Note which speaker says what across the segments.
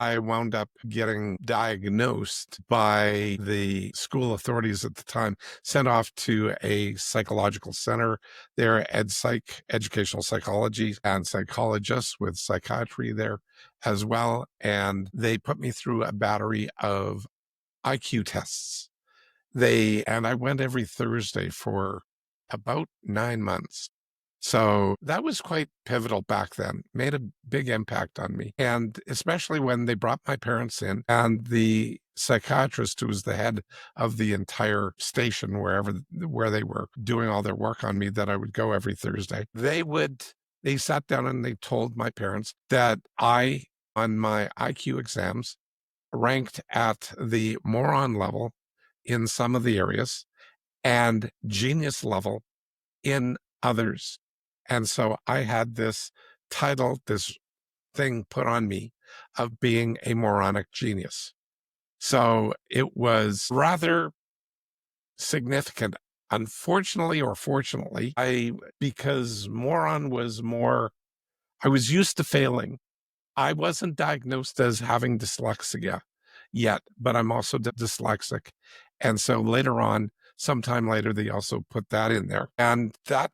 Speaker 1: I wound up getting diagnosed by the school authorities at the time, sent off to a psychological center. There, educational psychology, and psychologists with psychiatry there as well. And they put me through a battery of IQ tests. And I went every Thursday for about 9 months. So that was quite pivotal back then, made a big impact on me. And especially when they brought my parents in, and the psychiatrist who was the head of the entire station, where they were doing all their work on me, that I would go every Thursday. They sat down and they told my parents that I, on my IQ exams, ranked at the moron level in some of the areas and genius level in others. And so I had this title, this thing put on me of being a moronic genius. So it was rather significant. Unfortunately or fortunately, because moron was more, I was used to failing. I wasn't diagnosed as having dyslexia yet, but I'm also dyslexic. And so later on, sometime later, they also put that in there. And that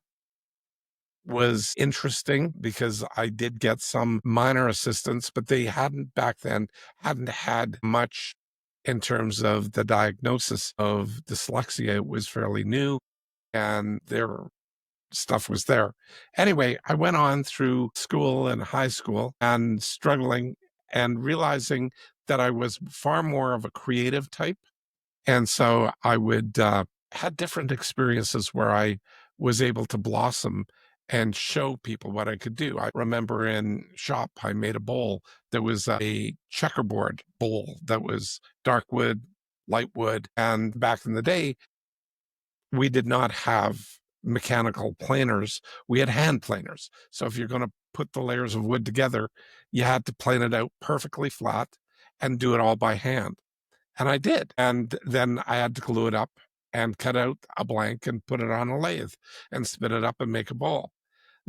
Speaker 1: was interesting because I did get some minor assistance, but they back then hadn't had much in terms of the diagnosis of dyslexia. It was fairly new and their stuff was there. Anyway, I went on through school and high school and struggling and realizing that I was far more of a creative type. And so I would had different experiences where I was able to blossom and show people what I could do. I remember in shop, I made a bowl that was a checkerboard bowl that was dark wood, light wood. And back in the day, we did not have mechanical planers. We had hand planers. So if you're going to put the layers of wood together, you had to plane it out perfectly flat and do it all by hand. And I did. And then I had to glue it up and cut out a blank and put it on a lathe and spin it up and make a ball.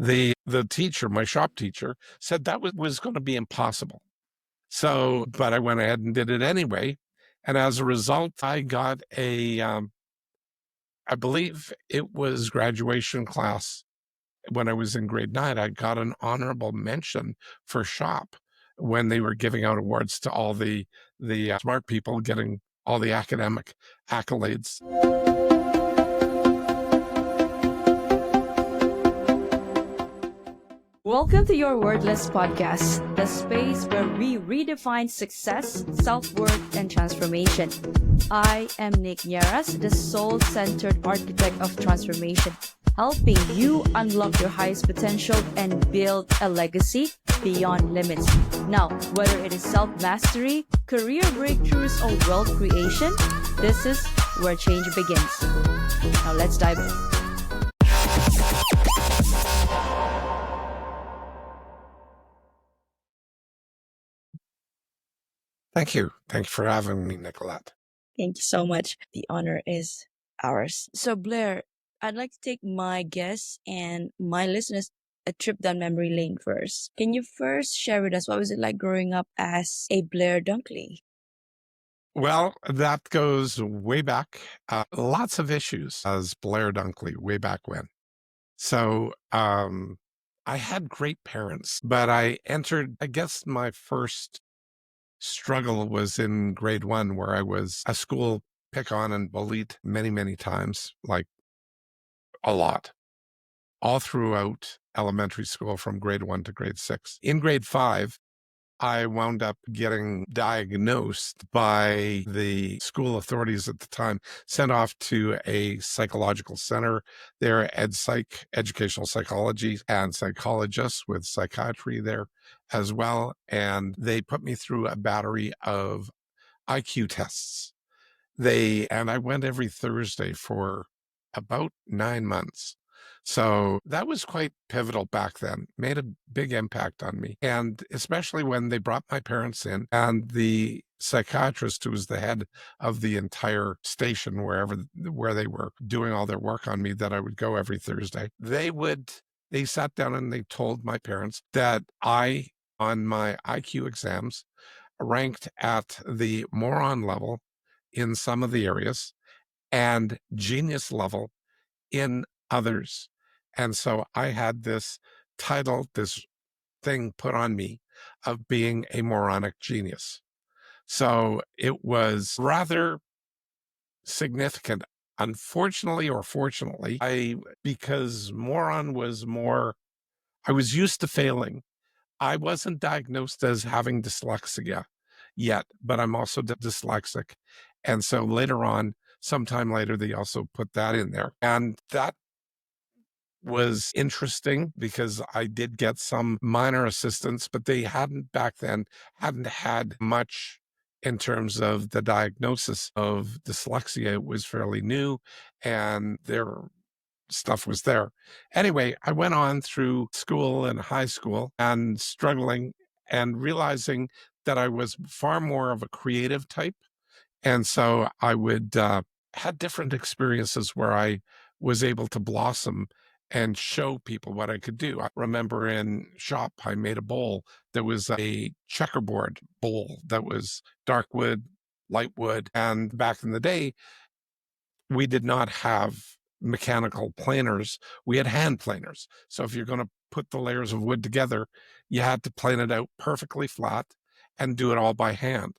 Speaker 1: The teacher, my shop teacher, said that was going to be impossible. So, but I went ahead and did it anyway. And as a result, I got I believe it was graduation class when I was in grade 9, I got an honorable mention for shop when they were giving out awards to all the smart people getting all the academic accolades.
Speaker 2: Welcome to Your Wordless Podcast, the space where we redefine success, self-worth, and transformation. I am Nick Nieras, the soul-centered architect of transformation, helping you unlock your highest potential and build a legacy beyond limits. Now, whether it is self-mastery, career breakthroughs, or wealth creation, this is where change begins. Now let's dive in.
Speaker 1: Thank you. Thank you for having me, Nicolette.
Speaker 2: Thank you so much. The honor is ours. So, Blair, I'd like to take my guests and my listeners a trip down memory lane first. Can you first share with us what was it like growing up as a Blair Dunkley?
Speaker 1: Well, that goes way back. Lots of issues as Blair Dunkley way back when. So I had great parents, but I guess my first struggle was in grade 1, where I was a school pick on and bullied many, many times, like a lot, all throughout elementary school from grade 1 to grade 6. In grade 5, I wound up getting diagnosed by the school authorities at the time, sent off to a psychological center. There, educational psychology, and psychologists with psychiatry there as well. And they put me through a battery of IQ tests. And I went every Thursday for about 9 months. So that was quite pivotal back then, made a big impact on me. And especially when they brought my parents in, and the psychiatrist who was the head of the entire station, where they were doing all their work on me, that I would go every Thursday. They sat down and they told my parents that I, on my IQ exams, ranked at the moron level in some of the areas and genius level in others. And so I had this title, this thing put on me of being a moronic genius. So it was rather significant. Unfortunately or fortunately, because moron was more, I was used to failing. I wasn't diagnosed as having dyslexia yet, but I'm also dyslexic. And so later on, sometime later, they also put that in there. And that was interesting because I did get some minor assistance, but they hadn't back then, hadn't had much in terms of the diagnosis of dyslexia. It was fairly new and their stuff was there. Anyway, I went on through school and high school and struggling and realizing that I was far more of a creative type. And so I would had different experiences where I was able to blossom and show people what I could do. I remember in shop, I made a bowl that was a checkerboard bowl that was dark wood, light wood. And back in the day, we did not have mechanical planers. We had hand planers. So if you're going to put the layers of wood together, you had to plane it out perfectly flat and do it all by hand.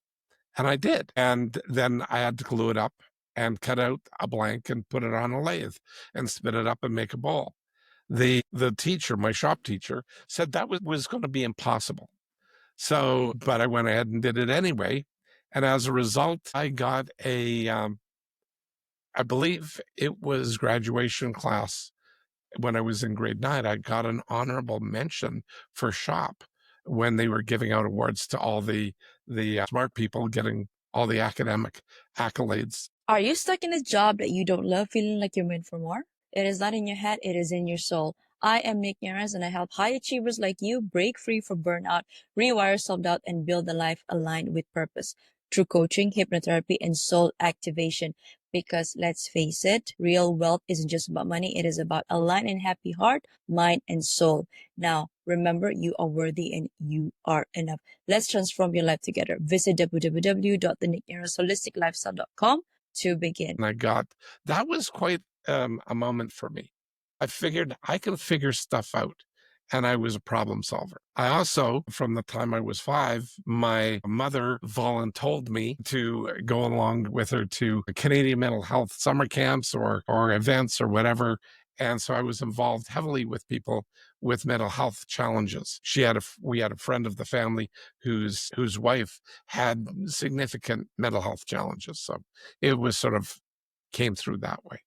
Speaker 1: And I did. And then I had to glue it up and cut out a blank and put it on a lathe and spin it up and make a ball. The teacher, my shop teacher, said that was going to be impossible. So, but I went ahead and did it anyway. And as a result, I got I believe it was graduation class when I was in grade 9, I got an honorable mention for shop when they were giving out awards to all the smart people getting all the academic accolades.
Speaker 2: Are you stuck in a job that you don't love, feeling like you're meant for more? It is not in your head, it is in your soul. I am Nick Nieras, and I help high achievers like you break free from burnout, rewire self-doubt, and build a life aligned with purpose through coaching, hypnotherapy, and soul activation. Because let's face it, real wealth isn't just about money. It is about a aligned and happy heart, mind, and soul. Now, remember, you are worthy and you are enough. Let's transform your life together. Visit www.thenicknierasholisticlifestyle.com to begin.
Speaker 1: And that was quite a moment for me. I figured I can figure stuff out. And I was a problem solver. I also, from the time I was 5, my mother voluntold me to go along with her to Canadian mental health summer camps or events or whatever. And so I was involved heavily with people with mental health challenges. We had a friend of the family whose wife had significant mental health challenges. So it was sort of came through that way.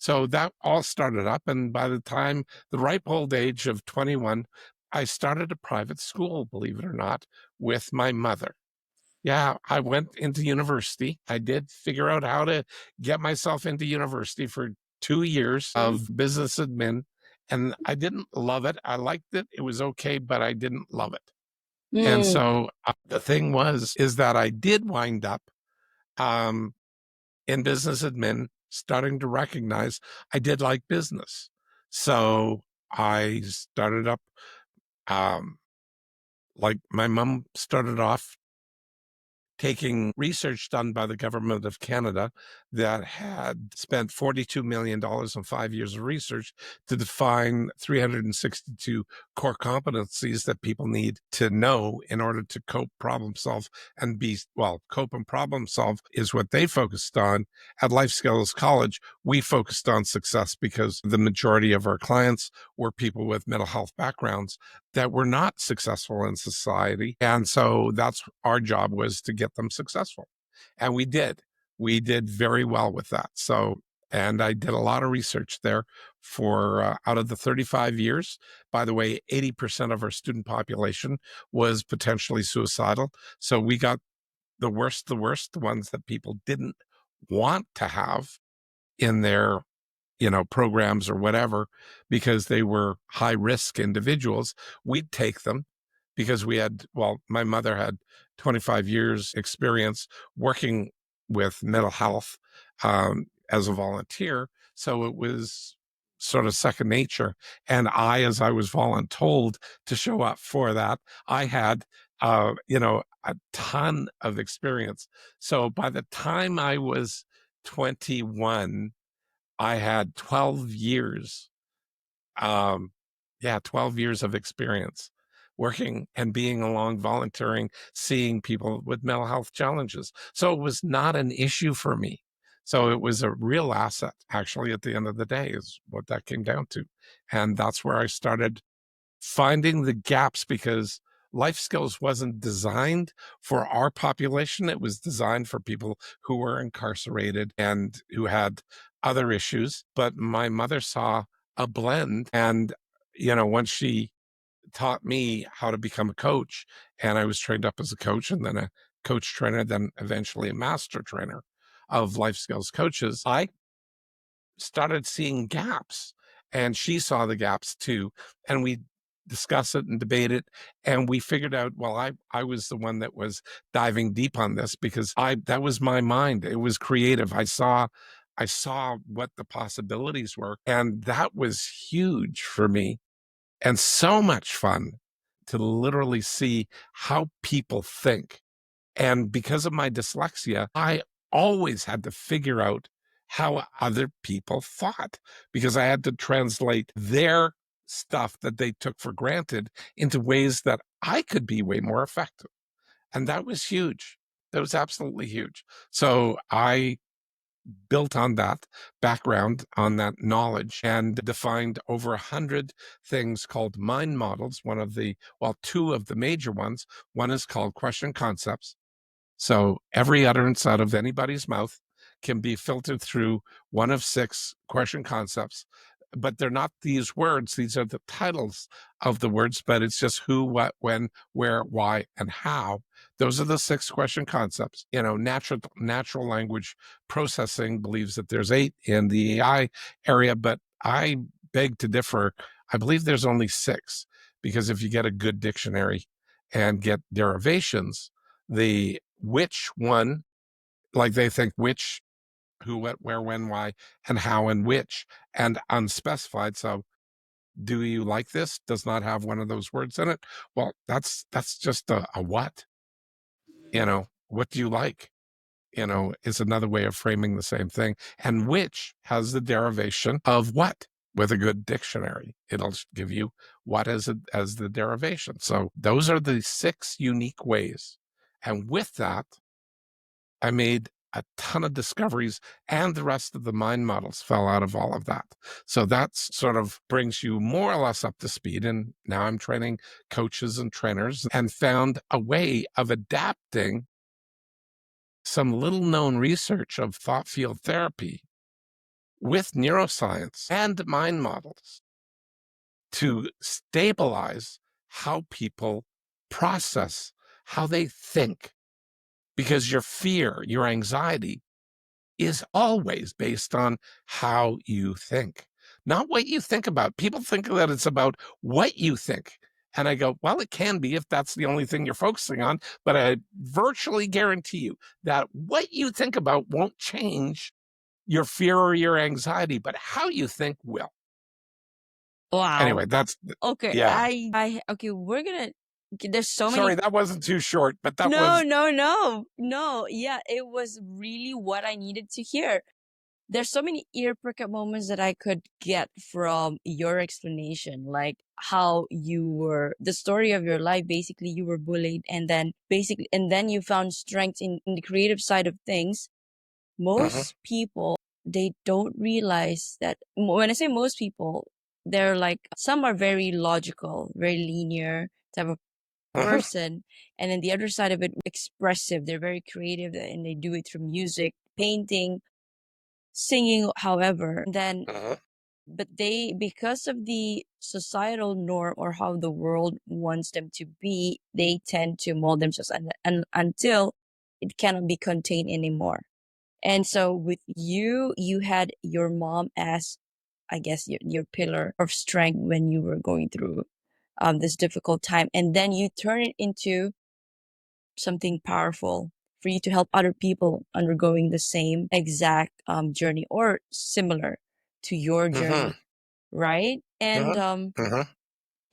Speaker 1: So that all started up. And by the time the ripe old age of 21, I started a private school, believe it or not, with my mother. Yeah, I went into university. I did figure out how to get myself into university for 2 years of business admin. And I didn't love it. I liked it. It was okay, but I didn't love it. And so the thing is that I did wind up in business admin, starting to recognize I did like business. So I started up, like my mom started off taking research done by the government of Canada that had spent $42 million in 5 years of research to define 362 core competencies that people need to know in order to cope, problem solve, and cope and problem solve is what they focused on. At Life Skills College, we focused on success because the majority of our clients were people with mental health backgrounds that were not successful in society. And so that's our job, was to get them successful. And we did very well with that. So, and I did a lot of research there for out of the 35 years. By the way, 80% of our student population was potentially suicidal. So we got the worst, the ones that people didn't want to have in their programs or whatever, because they were high risk individuals. We'd take them because my mother had 25 years experience working with mental health as a volunteer. So it was sort of second nature. And as I was voluntold to show up for that, I had a ton of experience. So by the time I was 21, I had 12 years, um, 12 years of experience working and being along, volunteering, seeing people with mental health challenges. So it was not an issue for me. So it was a real asset, actually, at the end of the day, is what that came down to. And that's where I started finding the gaps, because life skills wasn't designed for our population. It was designed for people who were incarcerated and who had other issues. But my mother saw a blend. And, once she taught me how to become a coach, and I was trained up as a coach and then a coach trainer, then eventually a master trainer of life skills coaches, I started seeing gaps, and she saw the gaps too. And we discuss it and debate it, and we figured out, well, I was the one that was diving deep on this, because that was my mind. It was creative. I saw what the possibilities were, and that was huge for me, and so much fun to literally see how people think. And because of my dyslexia, I always had to figure out how other people thought, because I had to translate their stuff that they took for granted into ways that I could be way more effective. And that was huge. That was absolutely huge. So I built on that background, on that knowledge, and defined over 100 things called mind models. Two of the major ones. One is called question concepts. So every utterance out of anybody's mouth can be filtered through one of 6 question concepts, but they're not these words. These are the titles of the words, but it's just who, what, when, where, why, and how. Those are the 6 question concepts. Natural language processing believes that there's 8 in the AI area, but I beg to differ. I believe there's only 6, because if you get a good dictionary and get derivations, the which one, like they think which, who, what, where, when, why, and how, and which, and unspecified. So do you like this does not have one of those words in it. Well, that's just a what, what do you like, is another way of framing the same thing. And which has the derivation of what. With a good dictionary, it'll give you what as the derivation. So those are the 6 unique ways. And with that, I made a ton of discoveries, and the rest of the mind models fell out of all of that. So that's sort of brings you more or less up to speed. And now I'm training coaches and trainers, and found a way of adapting some little known research of thought field therapy with neuroscience and mind models to stabilize how people process, how they think. Because your fear, your anxiety is always based on how you think, not what you think about. People think that it's about what you think. And I go, well, it can be if that's the only thing you're focusing on. But I virtually guarantee you that what you think about won't change your fear or your anxiety, but how you think will.
Speaker 2: Wow.
Speaker 1: Anyway, that's,
Speaker 2: Okay.
Speaker 1: yeah.
Speaker 2: Okay, there's so many.
Speaker 1: Sorry, that wasn't too short, but that
Speaker 2: No,
Speaker 1: was,
Speaker 2: no, no, no. Yeah, it was really what I needed to hear. There's so many ear prick moments that I could get from your explanation, like how the story of your life. Basically, you were bullied, and then you found strength in the creative side of things.
Speaker 1: Mhm,
Speaker 2: Most people, they don't realize that. When I say most people, they're like, some are very logical, very linear type of
Speaker 1: mhm,
Speaker 2: person, and then the other side of it, expressive. They're very creative, and they do it through music, painting, singing, however. Then,
Speaker 1: mhm,
Speaker 2: but they, because of the societal norm or how the world wants them to be, they tend to mold themselves, and until it cannot be contained anymore. And so with you, you had your mom as, I guess, your pillar of strength when you were going through this difficult time, and then you turn it into something powerful for you to help other people undergoing the same exact journey or similar to your
Speaker 1: mhm,
Speaker 2: journey, right?
Speaker 1: mhm, mhm,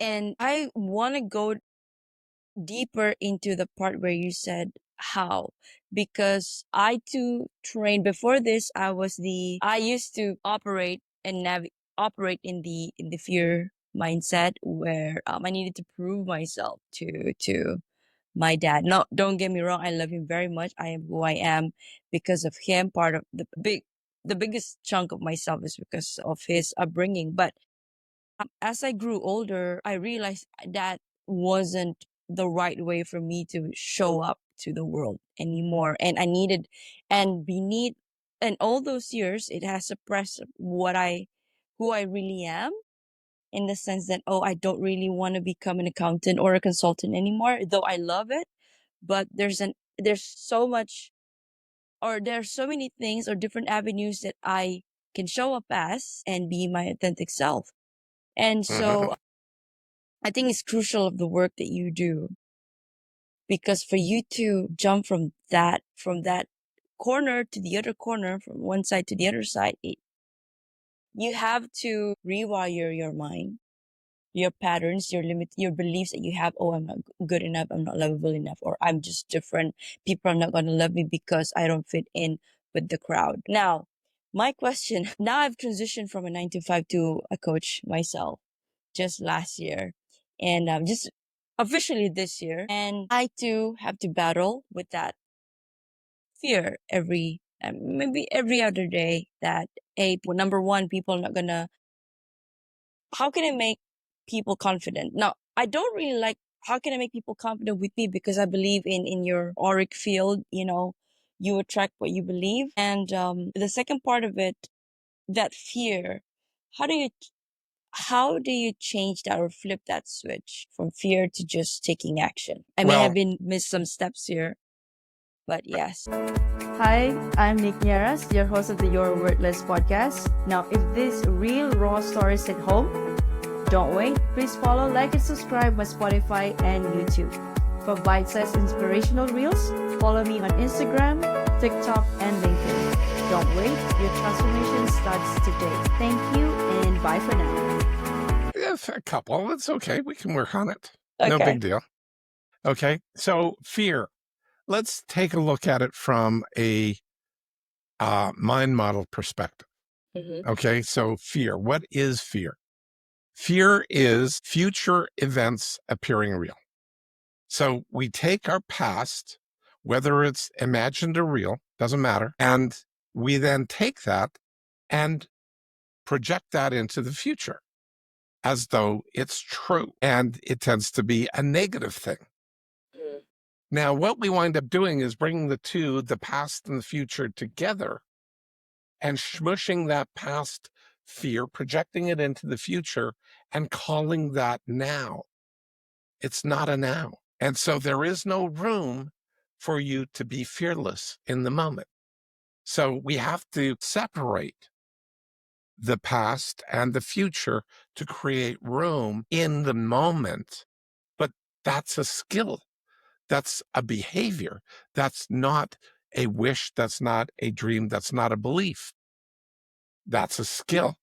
Speaker 2: And I want to go deeper into the part where you said how, because I too trained before this. I used to operate and operate in the fear mindset where I needed to prove myself to my dad. No, don't get me wrong, I love him very much. I am who I am because of him. Part of the biggest chunk of myself is because of his upbringing. But as I grew older, I realized that wasn't the right way for me to show up to the world anymore. And I needed, and beneath, and all those years, it has suppressed who I really am, in the sense that, oh, I don't really want to become an accountant or a consultant anymore, though I love it. But there's so much, or there's so many things or different avenues that I can show up as and be my authentic self. And
Speaker 1: Mhm.
Speaker 2: so I think it's crucial of the work that you do, because for you to jump from that corner to the other corner, from one side to the other side, you have to rewire your mind, your patterns, your limit, your beliefs that you have. Oh, I'm not good enough. I'm not lovable enough, or I'm just different. People are not going to love me because I don't fit in with the crowd. Now, my question, now I've transitioned from a 9 to 5 to a coach myself just last year, and just officially this year. And I too have to battle with that fear maybe every other day, that, number one, people are not gonna, how can I make people confident? Now, I don't really like, how can I make people confident with me, because I believe in your auric field, you attract what you believe. And the second part of it, that fear, how do you how do you change that or flip that switch from fear to just taking action? I may have
Speaker 1: Well,
Speaker 2: been missed some steps here, but yes. Hi, I'm Nick Nieras, your host of the Your Worthless podcast. Now, if this real raw stories hit home, don't wait. Please follow, like, and subscribe my Spotify and YouTube. For bite-sized inspirational reels, follow me on Instagram, TikTok, and LinkedIn. Don't wait. Your transformation starts today. Thank you, and bye for now.
Speaker 1: if a couple, it's okay. We can work on it. No
Speaker 2: Okay.
Speaker 1: big deal. Okay. So fear. Let's take a look at it from a mind model perspective.
Speaker 2: Mm-hmm.
Speaker 1: Okay. So fear. What is fear? Fear is future events appearing real. So we take our past, whether it's imagined or real, doesn't matter. And we then take that and project that into the future as though it's true. And it tends to be a negative thing.
Speaker 2: Mm.
Speaker 1: Now, what we wind up doing is bringing the two, the past and the future, together and smushing that past fear, projecting it into the future, and calling that now. It's not a now. And so there is no room for you to be fearless in the moment. So we have to separate the past and the future to create room in the moment. But that's a skill. That's a behavior. That's not a wish. That's not a dream. That's not a belief. That's a skill.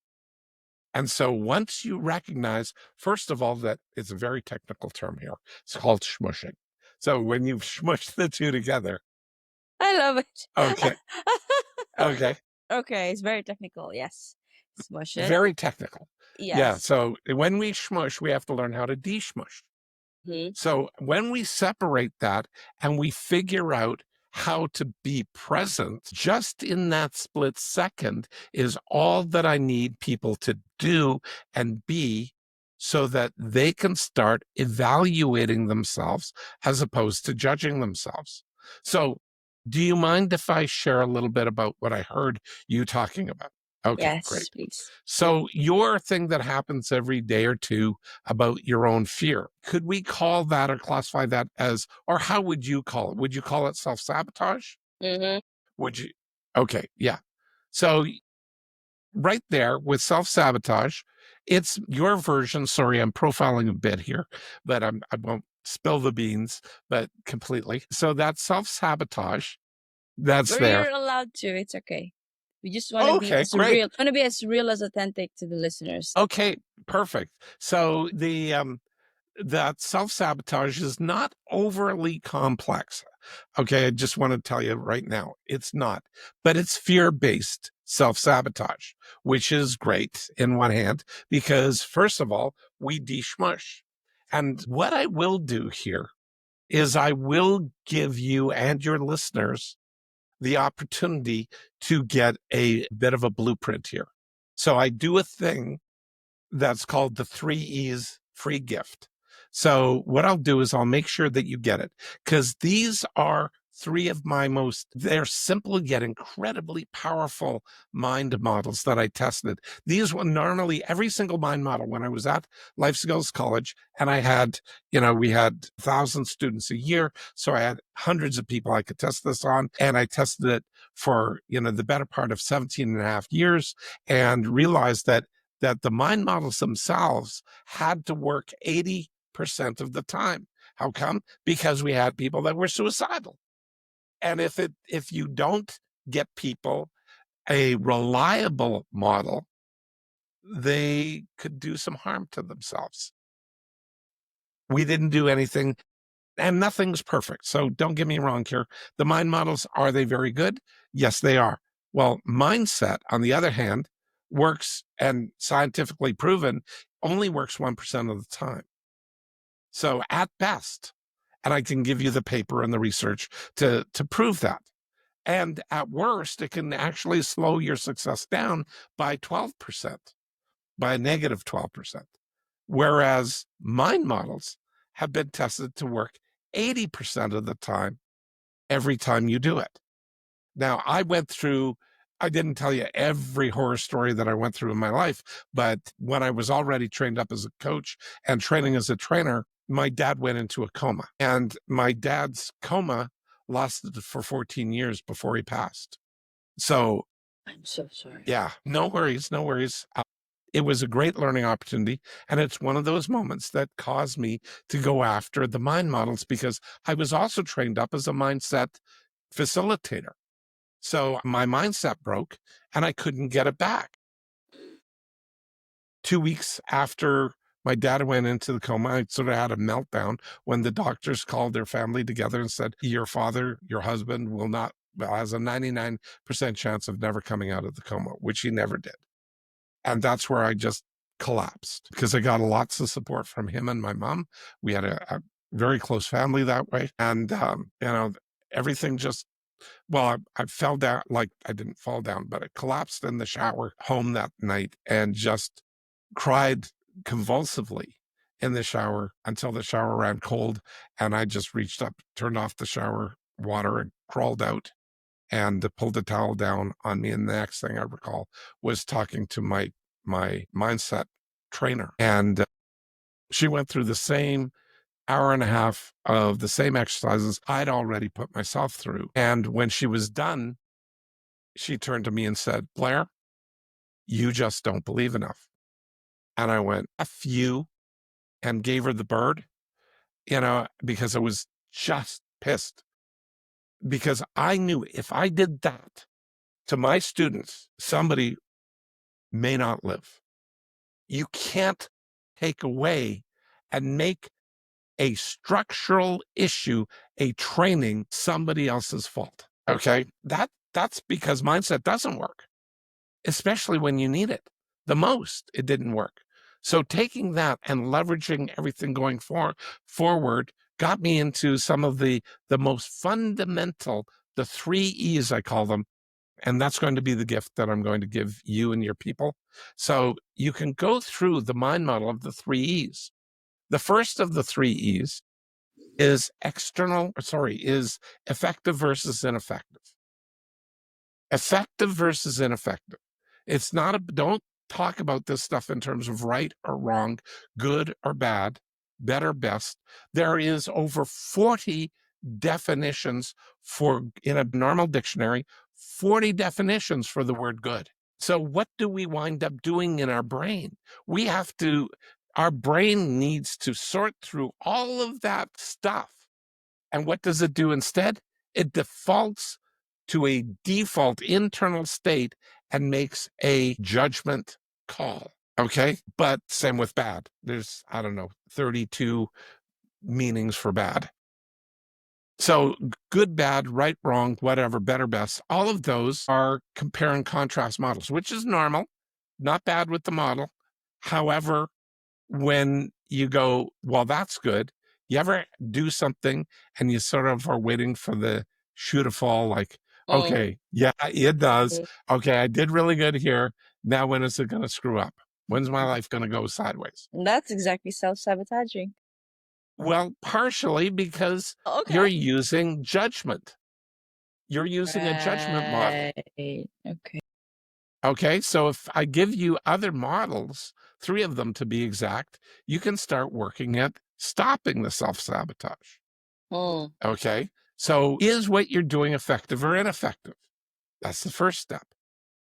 Speaker 1: And so once you recognize, first of all, that it's a very technical term here. It's called smushing. So when you smush the two together,
Speaker 2: I love it.
Speaker 1: okay, okay,
Speaker 2: Okay, it's very technical. Yes. Smush it.
Speaker 1: very technical. Yeah.
Speaker 2: Yes.
Speaker 1: So when we smush, we have to learn how to de-smush.
Speaker 2: Mm-hmm.
Speaker 1: So when we separate that and we figure out how to be present just in that split second is all that I need people to do and be, so that they can start evaluating themselves as opposed to judging themselves. So do you mind if I share a little bit about what I heard you talking about? Okay,
Speaker 2: Yes,
Speaker 1: great.
Speaker 2: please.
Speaker 1: So your thing that happens every day or two about your own fear, could we call that or classify that as, or how would you call it? Would you call it self-sabotage?
Speaker 2: Mm-hmm.
Speaker 1: Would you? Okay, yeah. So right there with self-sabotage, it's your version. Sorry, I'm profiling a bit here, but I won't spill the beans, but completely. So that's self-sabotage. That's
Speaker 2: Or
Speaker 1: there.
Speaker 2: you're allowed to. It's okay. We just want to be
Speaker 1: Okay,
Speaker 2: as
Speaker 1: great.
Speaker 2: real. Want to be as real as authentic to the listeners.
Speaker 1: Okay, perfect. So the that self-sabotage is not overly complex. Okay, I just want to tell you right now, it's not, but it's fear-based self-sabotage, which is great in one hand, because first of all, we de-smush. And what I will do here is I will give you and your listeners the opportunity to get a bit of a blueprint here. So I do a thing that's called the 3 E's free gift. So what I'll do is I'll make sure that you get it, because these are three of my they're simple yet incredibly powerful mind models that I tested. These were normally every single mind model when I was at Life Skills College, and I had, we had 1,000 students a year. So I had hundreds of people I could test this on, and I tested it for, the better part of 17 and a half years, and realized that the mind models themselves had to work 80% of the time. How come? Because we had people that were suicidal. And if you don't get people a reliable model, they could do some harm to themselves. We didn't do anything, and nothing's perfect. So don't get me wrong here. The mind models, are they very good? Yes, they are. Well, mindset, on the other hand, works, and scientifically proven, only works 1% of the time. So at best, and I can give you the paper and the research to prove that. And at worst, it can actually slow your success down by 12%, by a negative 12%. Whereas mind models have been tested to work 80% of the time, every time you do it. Now, I didn't tell you every horror story that I went through in my life, but when I was already trained up as a coach and training as a trainer, my dad went into a coma, and my dad's coma lasted for 14 years before he passed. So
Speaker 2: I'm so sorry.
Speaker 1: yeah, no worries, no worries. It was a great learning opportunity, and it's one of those moments that caused me to go after the mind models, because I was also trained up as a mindset facilitator. So my mindset broke, and I couldn't get it back. 2 weeks after my dad went into the coma, I sort of had a meltdown when the doctors called their family together and said, your father, your husband, has a 99% chance of never coming out of the coma, which he never did. And that's where I just collapsed, because I got lots of support from him and my mom. We had a very close family that way. And, everything just, well, I fell down, like I didn't fall down, but I collapsed in the shower home that night and just cried convulsively in the shower until the shower ran cold. And I just reached up, turned off the shower water, and crawled out and pulled the towel down on me. And the next thing I recall was talking to my mindset trainer. And she went through the same hour and a half of the same exercises I'd already put myself through. And when she was done, she turned to me and said, Blair, you just don't believe enough. And I went, F you, and gave her the bird, because I was just pissed. Because I knew if I did that to my students, somebody may not live. You can't take away and make a structural issue, a training, somebody else's fault. Okay. That's because mindset doesn't work, especially when you need it the most. It didn't work. So taking that and leveraging everything going forward got me into some of the most fundamental, the 3 E's, I call them. And that's going to be the gift that I'm going to give you and your people. So you can go through the mind model of the 3 E's. The first of the 3 E's is effective versus ineffective. Effective versus ineffective. It's not don't talk about this stuff in terms of right or wrong, good or bad, better, best. There is over 40 definitions in a normal dictionary, 40 definitions for the word good. So what do we wind up doing in our brain? Our brain needs to sort through all of that stuff. And what does it do instead? It defaults to a default internal state and makes a judgment call. Okay. But same with bad. There's, I don't know, 32 meanings for bad. So good, bad, right, wrong, whatever, better, best, all of those are compare and contrast models, which is normal, not bad with the model. However, when you go, well, that's good, you ever do something and you sort of are waiting for the shoe to fall, like, okay, yeah, it does. Okay, I did really good here. Now, when is it going to screw up? When's my life going to go sideways?
Speaker 2: That's exactly self-sabotaging.
Speaker 1: Well, partially because you're using judgment. You're using a judgment model.
Speaker 2: Okay.
Speaker 1: Okay, so if I give you other models, 3 of them to be exact, you can start working at stopping the self-sabotage. Okay, so is what you're doing effective or ineffective? That's the first step.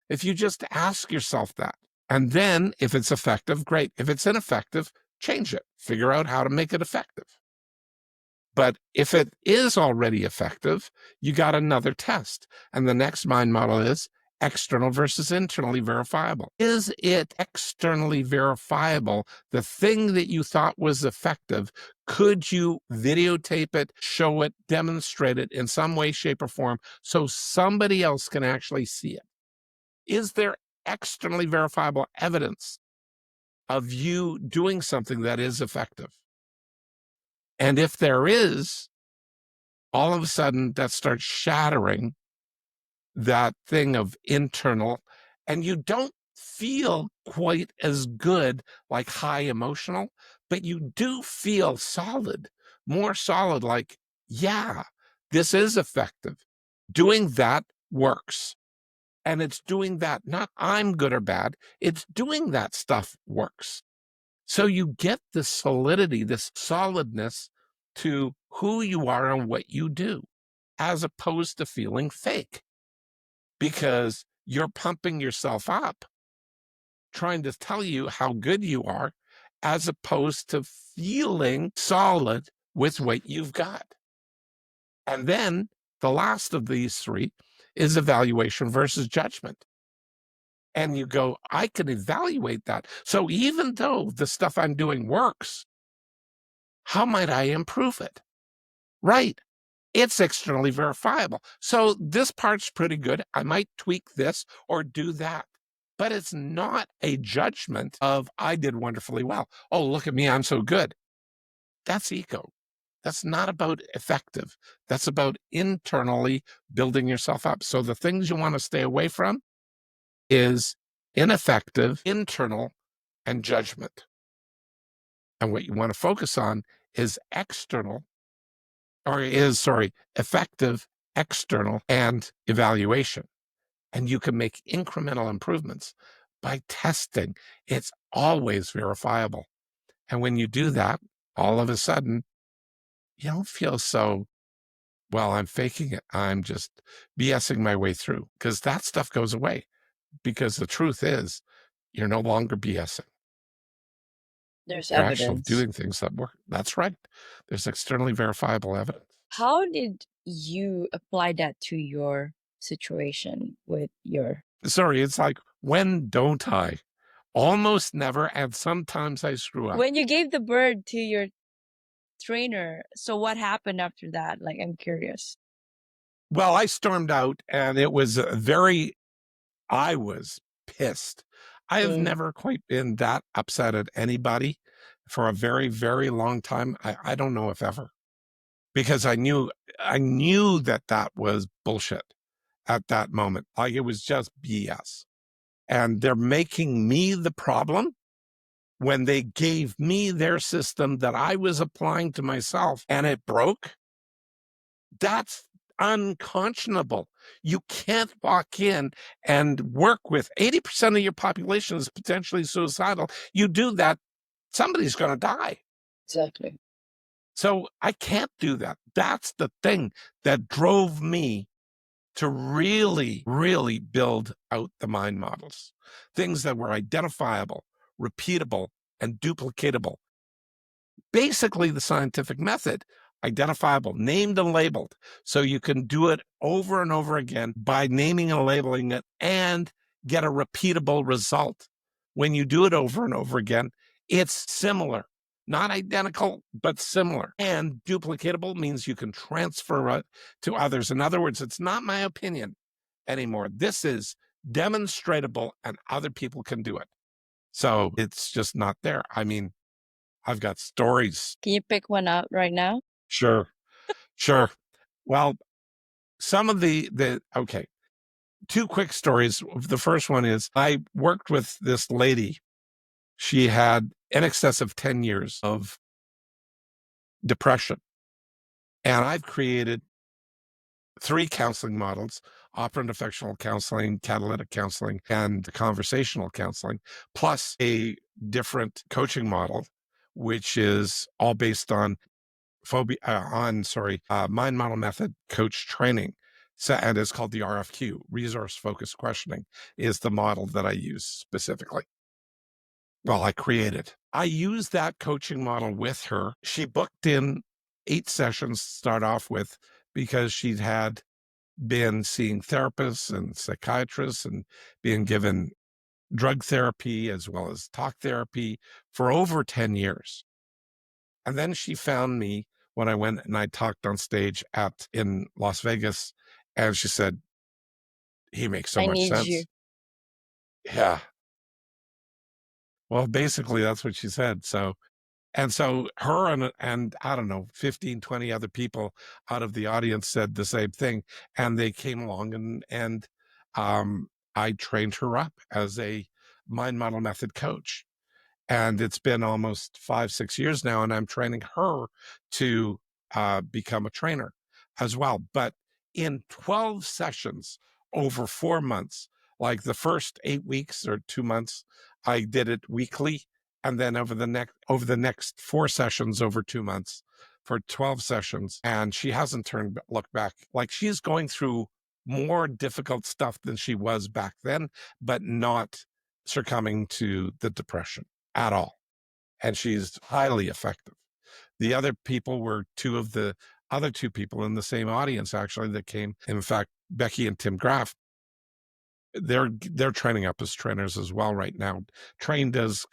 Speaker 1: If you just ask yourself that, and then if it's effective, great. If it's ineffective, change it. Figure out how to make it effective. But if it is already effective, you got another test. And the next mind model is external versus internally verifiable. Is it externally verifiable? The thing that you thought was effective, could you videotape it, show it, demonstrate it in some way, shape, or form so somebody else can actually see it? Is there externally verifiable evidence of you doing something that is effective? And if there is, all of a sudden that starts shattering that thing of internal, and you don't feel quite as good, like high emotional, but you do feel solid, more solid, like, yeah, this is effective. Doing that works. And it's doing that, not I'm good or bad, it's doing that stuff works. So you get this solidity, this solidness to who you are and what you do, as opposed to feeling fake, because you're pumping yourself up, trying to tell you how good you are, as opposed to feeling solid with what you've got. And then the last of these 3 is evaluation versus judgment. And you go, I can evaluate that. So even though the stuff I'm doing works, how might I improve it? Right. It's externally verifiable. So this part's pretty good. I might tweak this or do that. But it's not a judgment of I did wonderfully well. Oh, look at me, I'm so good. That's ego. That's not about effective. That's about internally building yourself up. So the things you want to stay away from is ineffective, internal, and judgment. And what you want to focus on is effective, external, and evaluation. And you can make incremental improvements by testing. It's always verifiable. And when you do that, all of a sudden, you don't feel so, well, I'm faking it. I'm just BSing my way through, because that stuff goes away. Because the truth is, you're no longer BSing.
Speaker 2: There's
Speaker 1: You're actually
Speaker 2: evidence.
Speaker 1: doing things that work. That's right. There's externally verifiable evidence.
Speaker 2: How did you apply that to your situation with your...
Speaker 1: Sorry, it's like, when don't I? Almost never, and sometimes I screw up.
Speaker 2: When you gave the bird to your trainer, so what happened after that? Like, I'm curious.
Speaker 1: Well, I stormed out, and it was I was pissed. I have never quite been that upset at anybody for a very, very long time. I don't know if ever, because I knew that was bullshit at that moment. Like, it was just BS. And they're making me the problem when they gave me their system that I was applying to myself and it broke. That's unconscionable. You can't walk in and work with 80% of your population is potentially suicidal. You do that, somebody's going to die.
Speaker 2: Exactly.
Speaker 1: So I can't do that. That's the thing that drove me to really, really build out the mind models, things that were identifiable, repeatable, and duplicatable. Basically, the scientific method, identifiable, named and labeled. So you can do it over and over again by naming and labeling it and get a repeatable result. when you do it over and over again, it's similar. Not identical, but similar. And duplicatable means you can transfer it to others. In other words, it's not my opinion anymore. This is demonstratable and other people can do it. So it's just not there. I mean, I've got stories.
Speaker 2: Can you pick one out right now?
Speaker 1: Sure. Sure. Well, some of okay, two quick stories. The first one is I worked with this lady. She had in excess of 10 years of depression. And I've created 3 counseling models: operant affectional counseling, catalytic counseling, and conversational counseling, plus a different coaching model, which is all based on mind model method coach training. So, and it's called the RFQ, resource focused questioning, is the model that I use specifically. Well, I created. I used that coaching model with her. She booked in 8 sessions to start off with because she'd had been seeing therapists and psychiatrists and being given drug therapy as well as talk therapy for over 10 years. And then she found me when I went and I talked on stage in Las Vegas, and she said, "He makes so
Speaker 2: I
Speaker 1: much
Speaker 2: need
Speaker 1: sense."
Speaker 2: you.
Speaker 1: Yeah. Well, basically that's what she said. So her and I don't know, 15, 20 other people out of the audience said the same thing. And they came along and I trained her up as a mind model method coach. And it's been almost 5, 6 years now, and I'm training her to become a trainer as well. But in 12 sessions over 4 months, like the first 8 weeks or 2 months, I did it weekly. And then over the next 4 sessions over 2 months for 12 sessions. And she hasn't looked back. Like, she's going through more difficult stuff than she was back then, but not succumbing to the depression at all. And she's highly effective. The other people were 2 of the other 2 people in the same audience, actually, that came. In fact, Becky and Tim Graff, they're training up as trainers as well right now, trained as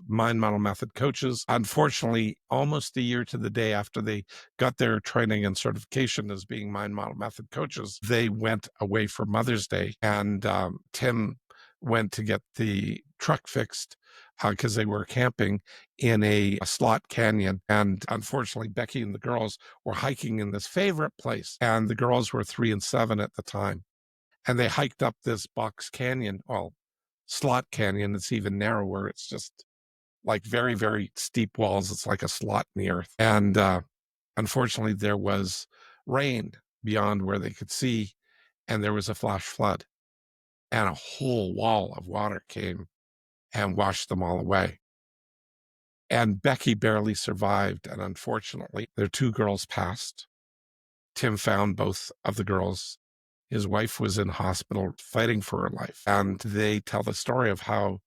Speaker 1: mind model method coaches. Unfortunately, almost a year to the day after they got their training and certification as being mind model method coaches, they went away for Mother's Day, and Tim went to get the truck fixed because they were camping in a slot canyon. And unfortunately, Becky and the girls were hiking in this favorite place, and the girls were 3 and 7 at the time. And they hiked up this box canyon, well, slot canyon. It's even narrower. It's just like very, very steep walls. It's like a slot in the earth. And unfortunately, there was rain beyond where they could see, and there was a flash flood, and a whole wall of water came and washed them all away. And Becky barely survived. And unfortunately, their 2 girls passed. Tim found both of the girls. His wife was in hospital fighting for her life. And they tell the story of how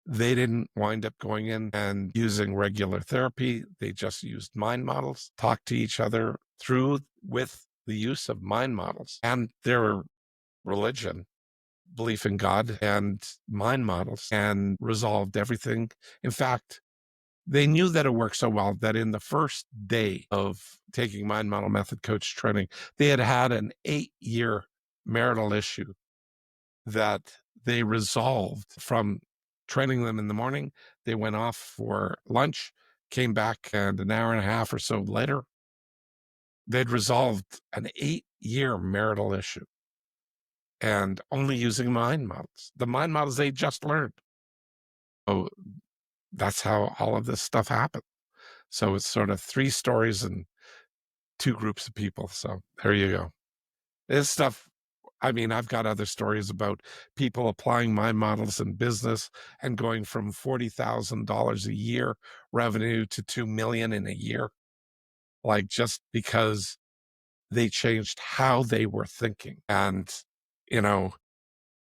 Speaker 1: they didn't wind up going in and using regular therapy. They just used mind models, talked to each other through with the use of mind models and their religion, belief in God and mind models, and resolved everything. In fact, they knew that it worked so well that in the first day of taking mind model method coach training, they had an 8-year marital issue that they resolved from training them in the morning. They went off for lunch, came back, and an hour and a half or so later, they'd resolved an 8-year marital issue, and only using mind models, the mind models they just learned. So that's how all of this stuff happened. So it's sort of 3 stories and 2 groups of people. So there you go. This stuff, I mean, I've got other stories about people applying mind models in business and going from $40,000 a year revenue to $2 million in a year, like just because they changed how they were thinking. And, you know,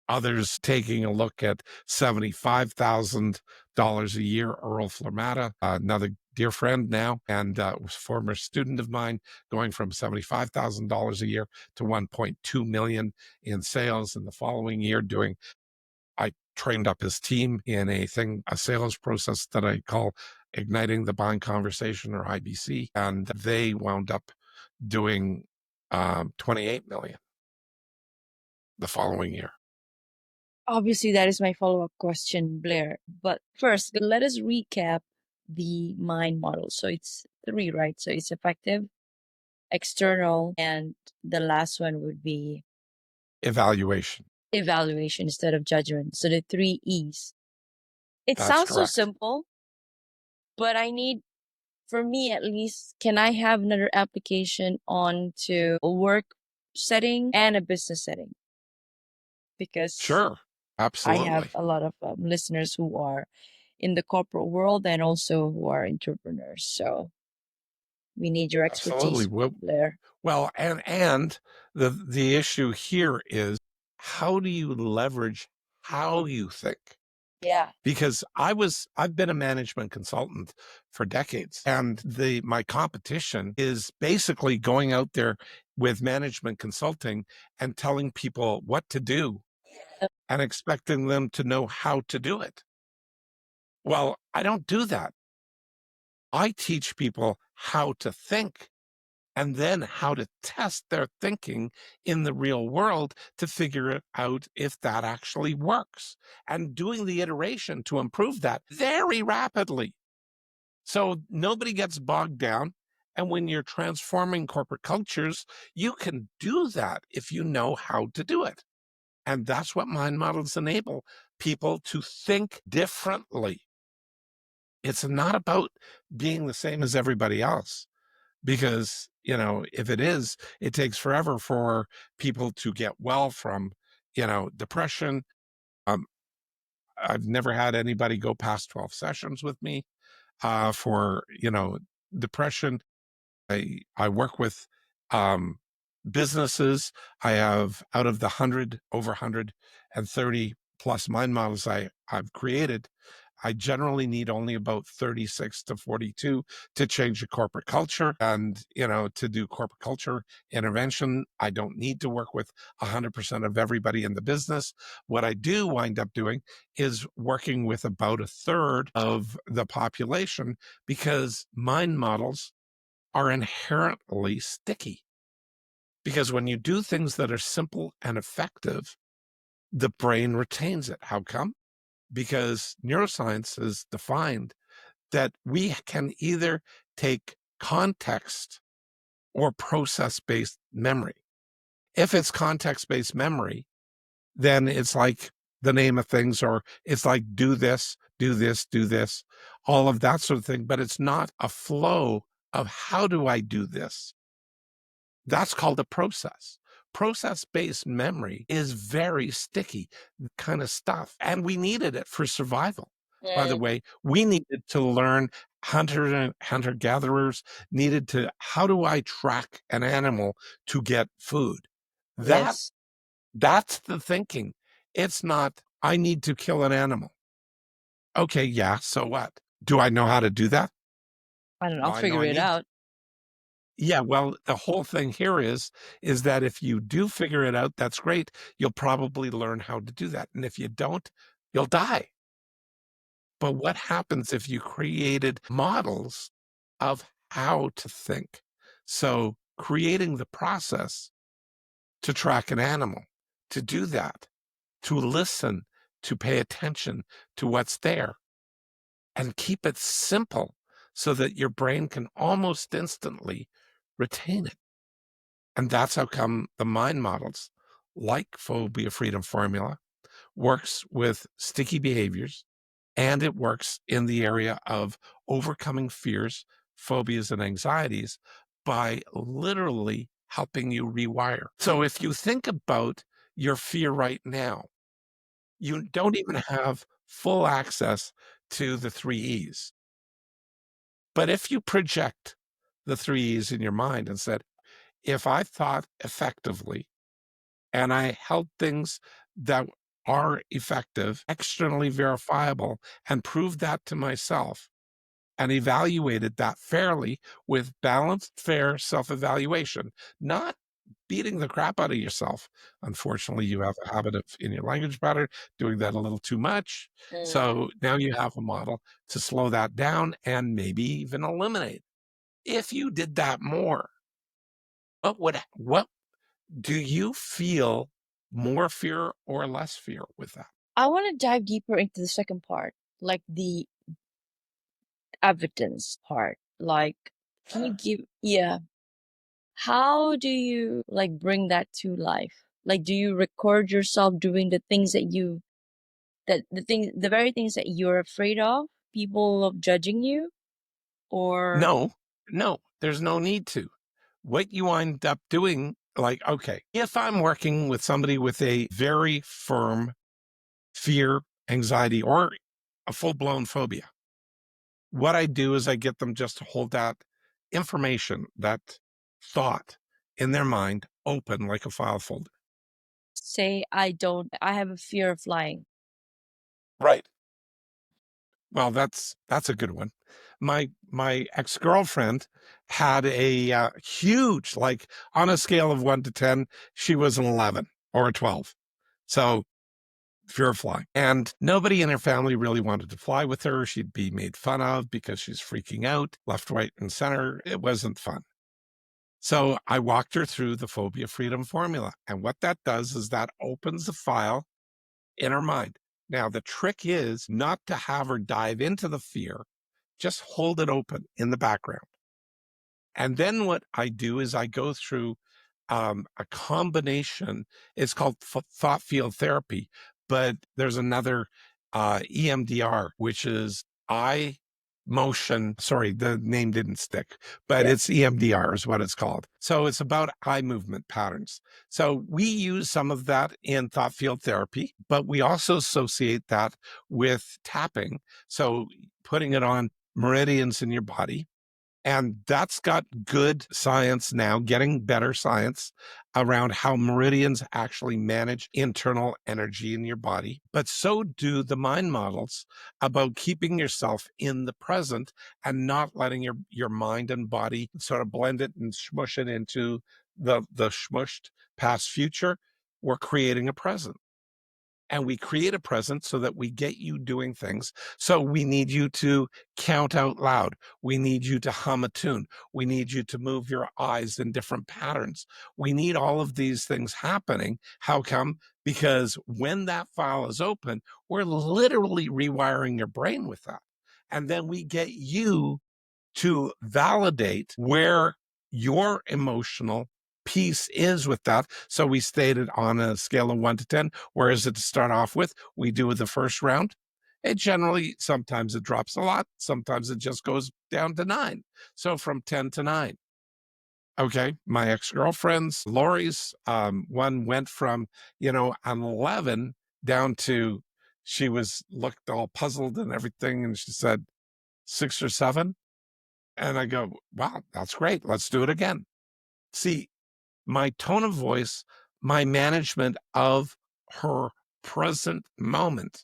Speaker 1: others taking a look at $75,000 a year. Earl Flamata, another dear friend now, and was a former student of mine, going from $75,000 a year to $1.2 million in sales in the following year, doing I trained up his team in a sales process that I call igniting the buying conversation, or IBC. And they wound up doing 28 million the following year.
Speaker 2: Obviously, that is my follow-up question, Blair. But first, let us recap the mind model. So it's three, right? So it's effective, external, and the last one would be
Speaker 1: Evaluation.
Speaker 2: evaluation instead of judgment. So the three E's. It
Speaker 1: That's
Speaker 2: sounds so
Speaker 1: correct.
Speaker 2: simple, but for me at least, can I have another application onto a work setting and a business setting? Because
Speaker 1: Sure.
Speaker 2: I have
Speaker 1: Absolutely.
Speaker 2: a lot of listeners who are in the corporate world and also who are entrepreneurs. So we need your
Speaker 1: Absolutely.
Speaker 2: expertise, Blair.
Speaker 1: Well, and the issue here is, how do you leverage how you think?
Speaker 2: Yeah.
Speaker 1: Because I've been a management consultant for decades, and my competition is basically going out there with management consulting and telling people what to do and expecting them to know how to do it. Well, I don't do that. I teach people how to think, and then how to test their thinking in the real world to figure it out if that actually works, and doing the iteration to improve that very rapidly. So nobody gets bogged down. And when you're transforming corporate cultures, you can do that if you know how to do it. And that's what mind models enable people to think differently. It's not about being the same as everybody else, because, if it is, it takes forever for people to get well from, depression. Um, I've never had anybody go past 12 sessions with me for, depression. I work with businesses. I have, out of the over 130 plus mind models I've created, I generally need only about 36 to 42 to change a corporate culture. And, to do corporate culture intervention, I don't need to work with 100% of everybody in the business. What I do wind up doing is working with about a third of the population, because mind models are inherently sticky. Because when you do things that are simple and effective, the brain retains it. How come? Because neuroscience has defined that we can either take context or process-based memory. If it's context-based memory, then it's like the name of things, or it's like do this, do this, do this, all of that sort of thing. But it's not a flow of how do I do this? That's called a process. Process-based memory is very sticky kind of stuff. And we needed it for survival. By the way, we needed to learn, hunter-gatherers needed to, how do I track an animal to get food?
Speaker 2: Yes.
Speaker 1: That's the thinking. It's not, I need to kill an animal. Okay, yeah, so what? Do I know how to do that?
Speaker 2: I don't know.
Speaker 1: Well,
Speaker 2: I'll
Speaker 1: I know
Speaker 2: figure
Speaker 1: I
Speaker 2: it
Speaker 1: need
Speaker 2: out.
Speaker 1: Yeah, well, the whole thing here is that if you do figure it out, that's great. You'll probably learn how to do that. And if you don't, you'll die. But what happens if you created models of how to think? So creating the process to track an animal, to do that, to listen, to pay attention to what's there, and keep it simple so that your brain can almost instantly retain it. And that's how come the mind models, like Phobia Freedom Formula, works with sticky behaviors, and it works in the area of overcoming fears, phobias, and anxieties by literally helping you rewire. So if you think about your fear right now, you don't even have full access to the three E's. But if you project the three E's in your mind and said, if I thought effectively, and I held things that are effective, externally verifiable, and proved that to myself, and evaluated that fairly with balanced, fair self-evaluation, not beating the crap out of yourself. Unfortunately, you have a habit of, in your language pattern, doing that a little too much. So now you have a model to slow that down and maybe even eliminate. If you did that more, what do you feel more fear or less fear with that?
Speaker 3: I want to dive deeper into the second part, like the evidence part. Like, can you give, yeah, how do you like bring that to life? Like, do you record yourself doing the things that the very things that you're afraid of, people of judging you, or
Speaker 1: No, there's no need to. What you wind up doing, like, okay, if I'm working with somebody with a very firm fear, anxiety, or a full-blown phobia, what I do is I get them just to hold that information, that thought in their mind open like a file folder.
Speaker 3: say I have a fear of flying.
Speaker 1: Right. Well, that's a good one. My ex-girlfriend had a huge, like on a scale of 1 to 10, she was an 11 or a 12. So fear of flying. And nobody in her family really wanted to fly with her. She'd be made fun of because she's freaking out left, right, and center. It wasn't fun. So I walked her through the Phobia Freedom Formula. And what that does is that opens the file in her mind. Now, the trick is not to have her dive into the fear, just hold it open in the background. And then what I do is I go through a combination. It's called thought field therapy, but there's another EMDR, which is eye motion. Sorry, the name didn't stick, but
Speaker 3: Yeah.
Speaker 1: it's EMDR is what it's called. So it's about eye movement patterns. So we use some of that in thought field therapy, but we also associate that with tapping. So putting it on meridians in your body. And that's got good science now, getting better science around how meridians actually manage internal energy in your body. But so do the mind models about keeping yourself in the present and not letting your mind and body sort of blend it and smush it into the smushed past future. We're creating a present. And we create a present so that we get you doing things. So we need you to count out loud. We need you to hum a tune. We need you to move your eyes in different patterns. We need all of these things happening. How come? Because when that file is open, we're literally rewiring your brain with that. And then we get you to validate where your emotional piece is with that. So we stated on a scale of 1 to 10, where is it to start off with? We do the first round. It generally, sometimes it drops a lot. Sometimes it just goes down to 9. So from 10 to 9. Okay. My ex-girlfriend's, Lori's, one went from, an 11 down to, she looked all puzzled and everything. And she said 6 or 7. And I go, wow, that's great. Let's do it again. See, my tone of voice, my management of her present moment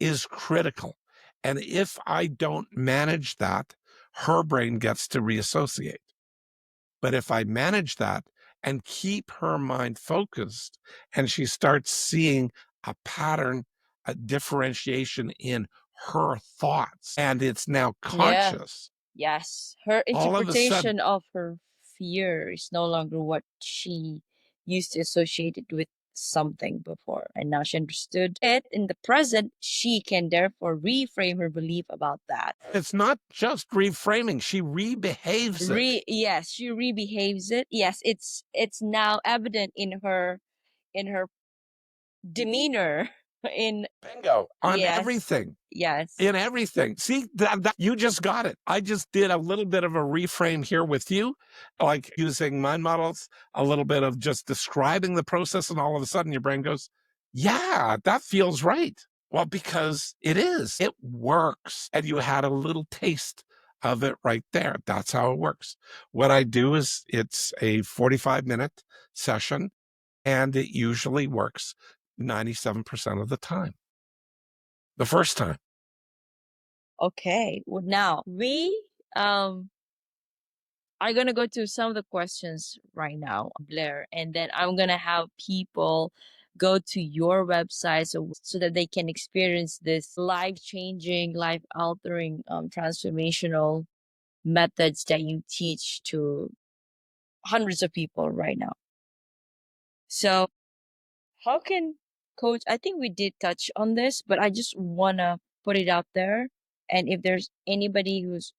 Speaker 1: is critical. And if I don't manage that, her brain gets to reassociate. But if I manage that and keep her mind focused and she starts seeing a pattern, a differentiation in her thoughts, and it's now
Speaker 3: Yeah.
Speaker 1: conscious,
Speaker 3: Yes, her
Speaker 1: all of a sudden,
Speaker 3: interpretation of her fear is no longer what she used to associate it with something before, and now she understood it in the present. She can therefore reframe her belief about that.
Speaker 1: it's not just reframing, she rebehaves it.
Speaker 3: Yes, she rebehaves it. Yes, it's now evident in her demeanor. In
Speaker 1: Bingo. On
Speaker 3: yes,
Speaker 1: everything.
Speaker 3: yes.
Speaker 1: In everything. See, that you just got it. I just did a little bit of a reframe here with you, like using mind models, a little bit of just describing the process, and all of a sudden your brain goes, yeah, that feels right. Well, because it is. It works. And you had a little taste of it right there. That's how it works. What I do is it's a 45-minute session, and it usually works 97% of the time. The first time.
Speaker 3: Okay. Well, now we I'm gonna go to some of the questions right now, Blair, and then I'm gonna have people go to your website so that they can experience this life-changing, life-altering, transformational methods that you teach to hundreds of people right now. So, how can coach? I think we did touch on this, but I just wanna put it out there. And if there's anybody who's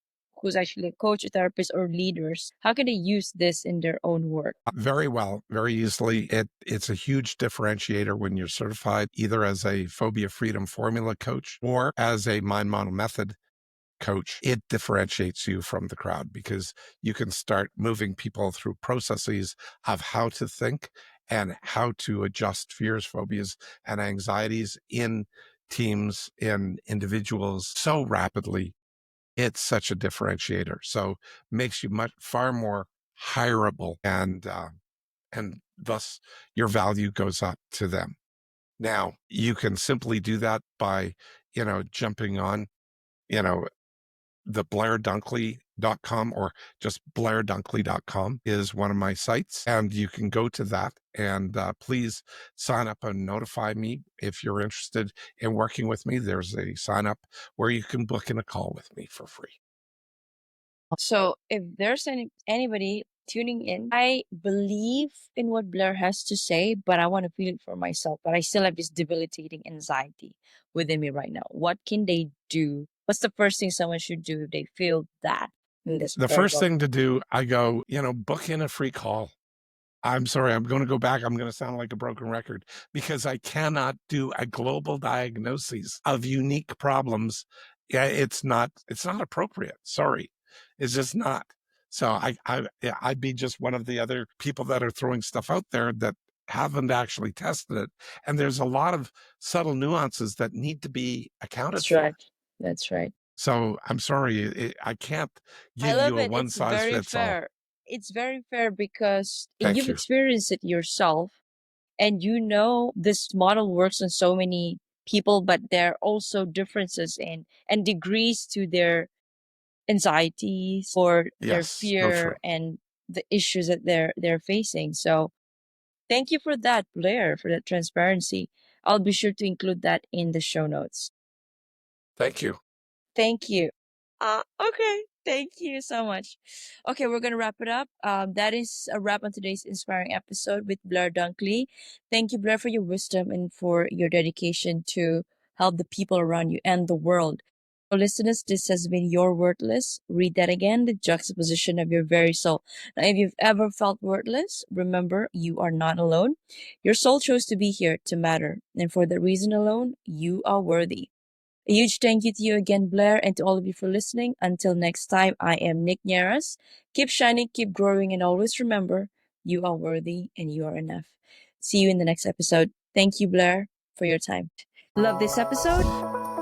Speaker 3: actually a coach, a therapist, or leaders, how can they use this in their own work?
Speaker 1: Very well, very easily. It's a huge differentiator when you're certified either as a Phobia Freedom Formula coach or as a mind model method coach. It differentiates you from the crowd because you can start moving people through processes of how to think and how to adjust fears, phobias, and anxieties in teams, in individuals so rapidly. It's such a differentiator. So makes you far more hireable, and thus your value goes up to them. Now you can simply do that by, jumping on, you know, the blairdunkley.com, or just blairdunkley.com is one of my sites. And you can go to that and please sign up and notify me if you're interested in working with me. There's a sign up where you can book in a call with me for free.
Speaker 3: So, if there's anybody tuning in, I believe in what Blair has to say, but I want to feel it for myself. But I still have this debilitating anxiety within me right now. What can they do? What's the first thing someone should do if they feel that in this
Speaker 1: The first thing to do, I go, book in a free call. I'm sorry, I'm going to go back. I'm going to sound like a broken record because I cannot do a global diagnosis of unique problems. Yeah, it's not appropriate. Sorry. It's just not. So I'd be just one of the other people that are throwing stuff out there that haven't actually tested it. And there's a lot of subtle nuances that need to be accounted
Speaker 3: That's
Speaker 1: for.
Speaker 3: right. That's right.
Speaker 1: So I'm sorry, I can't
Speaker 3: I
Speaker 1: give
Speaker 3: love
Speaker 1: you a
Speaker 3: it.
Speaker 1: one
Speaker 3: It's
Speaker 1: size
Speaker 3: very
Speaker 1: fits all.
Speaker 3: fair. It's very fair because
Speaker 1: Thank
Speaker 3: you've
Speaker 1: you.
Speaker 3: experienced it yourself, and you know this model works on so many people, but there are also differences in and degrees to their anxieties or their
Speaker 1: Yes, so true.
Speaker 3: fear and the issues that they're facing. So thank you for that, Blair, for that transparency. I'll be sure to include that in the show notes.
Speaker 1: Thank you.
Speaker 3: Thank you. Okay. Thank you so much. Okay, we're gonna wrap it up. That is a wrap on today's inspiring episode with Blair Dunkley. Thank you, Blair, for your wisdom and for your dedication to help the people around you and the world. So, listeners, this has been Your Worthless. Read that again, the juxtaposition of your very soul. Now, if you've ever felt worthless, remember you are not alone. Your soul chose to be here to matter, and for that reason alone, you are worthy. A huge thank you to you again, Blair, and to all of you for listening. Until next time, I am Nick Nieras. Keep shining, keep growing, and always remember you are worthy and you are enough. See you in the next episode. Thank you, Blair, for your time.
Speaker 2: Love this episode?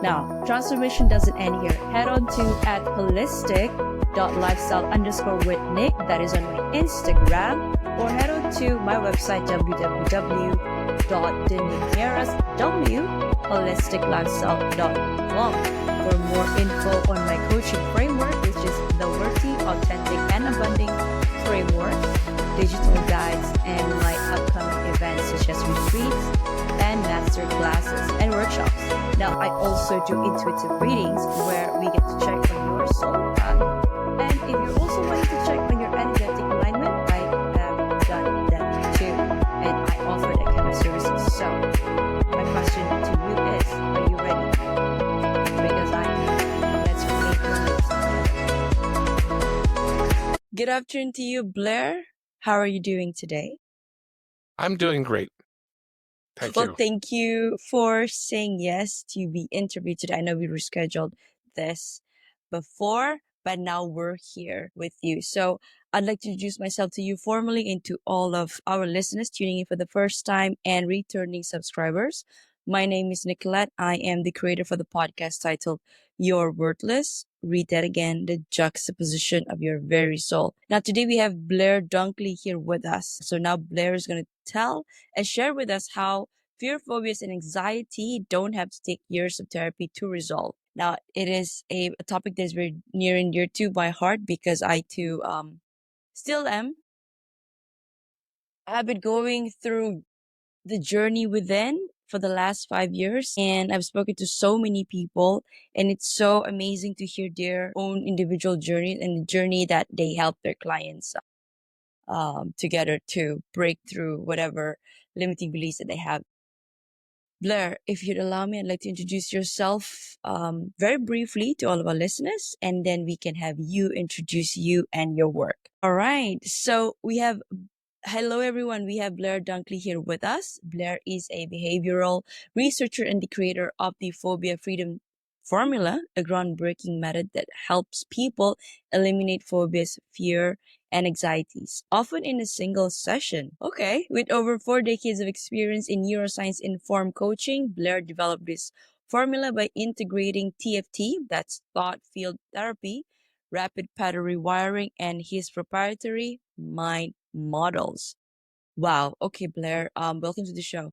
Speaker 2: Now, transformation doesn't end here. Head on to at holistic.lifestyle_with_Nick. That is on my Instagram. Or head on to my website, www.deniqueras.holisticlifestyle.com for more info on my coaching framework, which is the Worthy, Authentic, and Abundant Framework, digital guides, and my upcoming events such as retreats and master classes and workshops. Now, I also do intuitive readings where we get to check on your soul path. And if you're also wanting to check on your energetic alignment, I have done that too. And I offer that kind of services. So, my question to you is, are you ready? Because I am. Let's make your
Speaker 3: Good afternoon to you, Blair. How are you doing today?
Speaker 1: I'm doing great. Thank
Speaker 3: Well,
Speaker 1: you.
Speaker 3: thank you for saying yes to be interviewed today. I know we rescheduled this before, but now we're here with you. So I'd like to introduce myself to you formally and to all of our listeners tuning in for the first time and returning subscribers. My name is Nicolette. I am the creator for the podcast titled You're Worthless. Read that again, the juxtaposition of your very soul. Now, today we have Blair Dunkley here with us. So now Blair is going to tell and share with us how fear, phobias, and anxiety don't have to take years of therapy to resolve. Now, it is a topic that is very near and dear to my heart because I too still am. I've been going through the journey within for the last 5 years, and I've spoken to so many people, and it's so amazing to hear their own individual journey and the journey that they help their clients together to break through whatever limiting beliefs that they have. Blair, if you'd allow me, I'd like to introduce yourself very briefly to all of our listeners, and then we can have you introduce you and your work. All right. So we have hello, everyone. We have Blair Dunkley here with us. Blair is a behavioral researcher and the creator of the Phobia Freedom Formula, a groundbreaking method that helps people eliminate phobias, fear, and anxieties, often in a single session. Okay, with over 4 decades of experience in neuroscience-informed coaching, Blair developed this formula by integrating TFT, that's thought field therapy, rapid pattern rewiring, and his proprietary mind models. Wow. Okay, Blair. Welcome to the show.